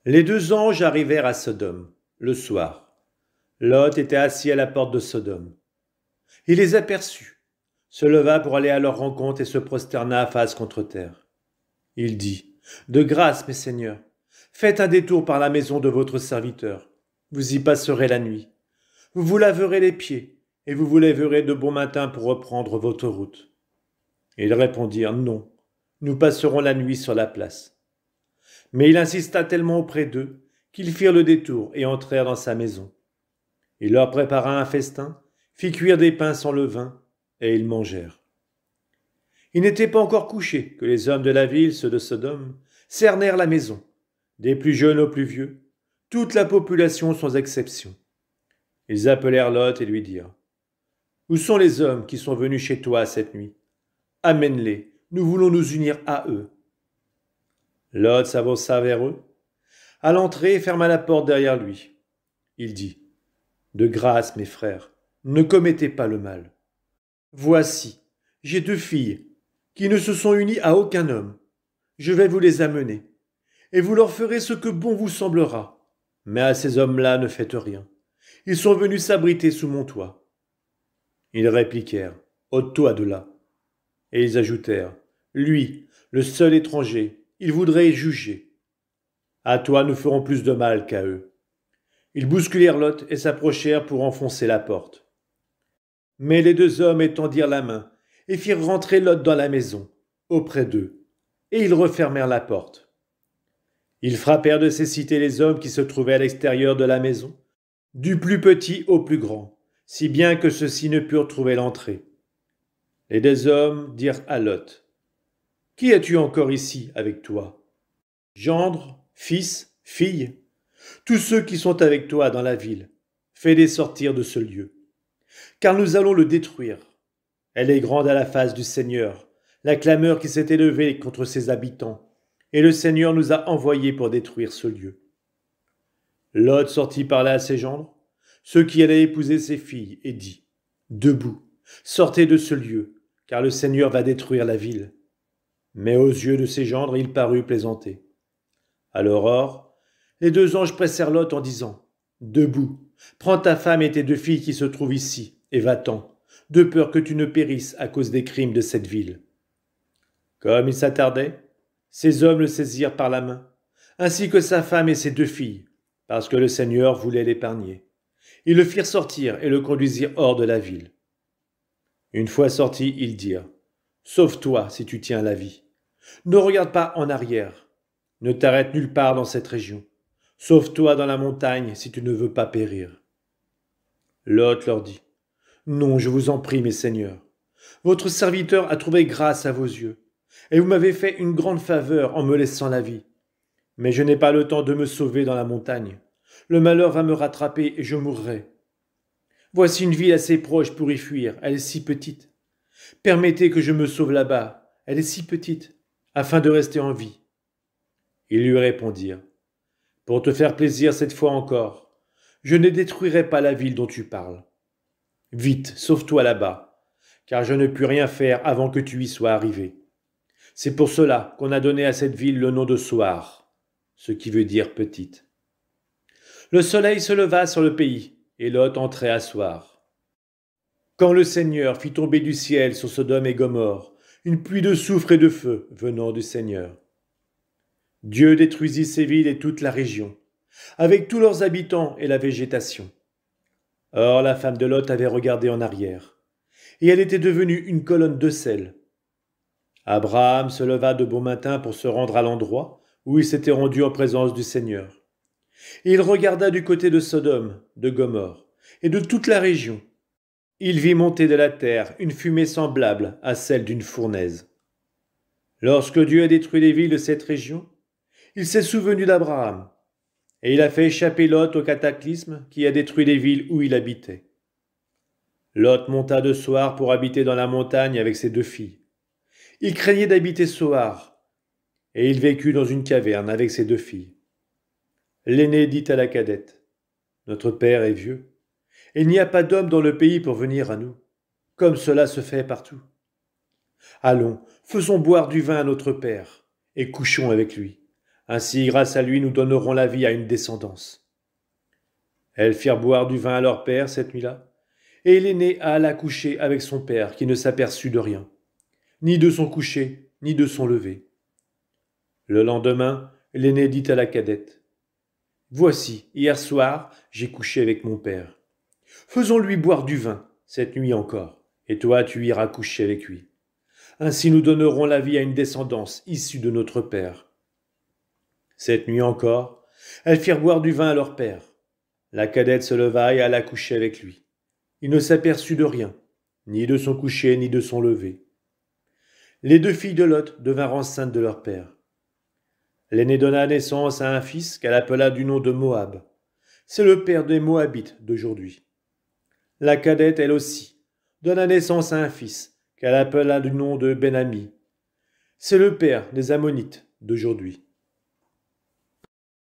Les deux anges arrivèrent à Sodome, le soir. Lot était assis à la porte de Sodome. Il les aperçut, se leva pour aller à leur rencontre et se prosterna face contre terre. Il dit, « De grâce, mes seigneurs, faites un détour par la maison de votre serviteur. Vous y passerez la nuit. Vous vous laverez les pieds, et vous vous lèverez de bon matin pour reprendre votre route. » Ils répondirent, « Non, nous passerons la nuit sur la place. » Mais il insista tellement auprès d'eux qu'ils firent le détour et entrèrent dans sa maison. Il leur prépara un festin, fit cuire des pains sans levain, et ils mangèrent. Il n'était pas encore couché que les hommes de la ville, ceux de Sodome, cernèrent la maison, des plus jeunes aux plus vieux, toute la population sans exception. Ils appelèrent Lot et lui dirent, « Où sont les hommes qui sont venus chez toi cette nuit? Amène-les, nous voulons nous unir à eux. » Lot s'avança vers eux, à l'entrée ferma la porte derrière lui. Il dit, « De grâce, mes frères, ne commettez pas le mal. Voici, j'ai deux filles qui ne se sont unies à aucun homme. Je vais vous les amener, et vous leur ferez ce que bon vous semblera. Mais à ces hommes-là ne faites rien. Ils sont venus s'abriter sous mon toit. » Ils répliquèrent, « Ôte-toi de là. » Et ils ajoutèrent, « Lui, le seul étranger, il voudrait juger. À toi nous ferons plus de mal qu'à eux. » Ils bousculèrent Lot et s'approchèrent pour enfoncer la porte. Mais les deux hommes étendirent la main et firent rentrer Lot dans la maison, auprès d'eux, et ils refermèrent la porte. Ils frappèrent de cécité les hommes qui se trouvaient à l'extérieur de la maison, du plus petit au plus grand, si bien que ceux-ci ne purent trouver l'entrée. Les deux hommes dirent à Lot, « Qui as-tu encore ici avec toi? Gendre, fils, fille, tous ceux qui sont avec toi dans la ville, fais-les sortir de ce lieu, car nous allons le détruire. Elle est grande à la face du Seigneur, la clameur qui s'est élevée contre ses habitants, et le Seigneur nous a envoyés pour détruire ce lieu. » Lot sortit parler à ses gendres, ceux qui allaient épouser ses filles, et dit, « Debout, sortez de ce lieu, car le Seigneur va détruire la ville. » Mais aux yeux de ses gendres, il parut plaisanter. À l'aurore, les deux anges pressèrent Lot en disant, « Debout, prends ta femme et tes deux filles qui se trouvent ici, et va-t'en, de peur que tu ne périsses à cause des crimes de cette ville. » Comme il s'attardait, ces hommes le saisirent par la main, ainsi que sa femme et ses deux filles, parce que le Seigneur voulait l'épargner. Ils le firent sortir et le conduisirent hors de la ville. Une fois sortis, ils dirent, « Sauve-toi si tu tiens la vie. Ne regarde pas en arrière. Ne t'arrête nulle part dans cette région. Sauve-toi dans la montagne si tu ne veux pas périr. » Lot leur dit, « Non, je vous en prie, mes seigneurs. Votre serviteur a trouvé grâce à vos yeux, et vous m'avez fait une grande faveur en me laissant la vie. Mais je n'ai pas le temps de me sauver dans la montagne. Le malheur va me rattraper et je mourrai. Voici une ville assez proche pour y fuir, elle est si petite. Permettez que je me sauve là-bas, elle est si petite, afin de rester en vie. » Ils lui répondirent, « Pour te faire plaisir cette fois encore, je ne détruirai pas la ville dont tu parles. Vite, sauve-toi là-bas, car je ne puis rien faire avant que tu y sois arrivé. C'est pour cela qu'on a donné à cette ville le nom de Soar, ce qui veut dire petite. » Le soleil se leva sur le pays, et Lot entrait à Soar. Quand le Seigneur fit tomber du ciel sur Sodome et Gomorrhe une pluie de soufre et de feu venant du Seigneur. Dieu détruisit ces villes et toute la région, avec tous leurs habitants et la végétation. Or la femme de Lot avait regardé en arrière, et elle était devenue une colonne de sel. Abraham se leva de bon matin pour se rendre à l'endroit où il s'était rendu en présence du Seigneur. Et il regarda du côté de Sodome, de Gomorrhe, et de toute la région. Il vit monter de la terre une fumée semblable à celle d'une fournaise. Lorsque Dieu a détruit les villes de cette région, il s'est souvenu d'Abraham, et il a fait échapper Lot au cataclysme qui a détruit les villes où il habitait. Lot monta de Soar pour habiter dans la montagne avec ses deux filles. Il craignait d'habiter Soar, et il vécut dans une caverne avec ses deux filles. L'aîné dit à la cadette, « Notre père est vieux, et il n'y a pas d'homme dans le pays pour venir à nous, comme cela se fait partout. Allons, faisons boire du vin à notre père, et couchons avec lui. Ainsi, grâce à lui, nous donnerons la vie à une descendance. Elles firent boire du vin à leur père cette nuit-là, et l'aîné alla coucher avec son père, qui ne s'aperçut de rien, ni de son coucher, ni de son lever. Le lendemain, l'aîné dit à la cadette, « Voici, hier soir, j'ai couché avec mon père. Faisons-lui boire du vin, cette nuit encore, et toi tu iras coucher avec lui. Ainsi nous donnerons la vie à une descendance issue de notre père. » Cette nuit encore, elles firent boire du vin à leur père. La cadette se leva et alla coucher avec lui. Il ne s'aperçut de rien, ni de son coucher, ni de son lever. Les deux filles de Lot devinrent enceintes de leur père. L'aînée donna naissance à un fils qu'elle appela du nom de Moab. C'est le père des Moabites d'aujourd'hui. La cadette, elle aussi, donna naissance à un fils qu'elle appela du nom de Ben-Ami. C'est le père des Ammonites d'aujourd'hui.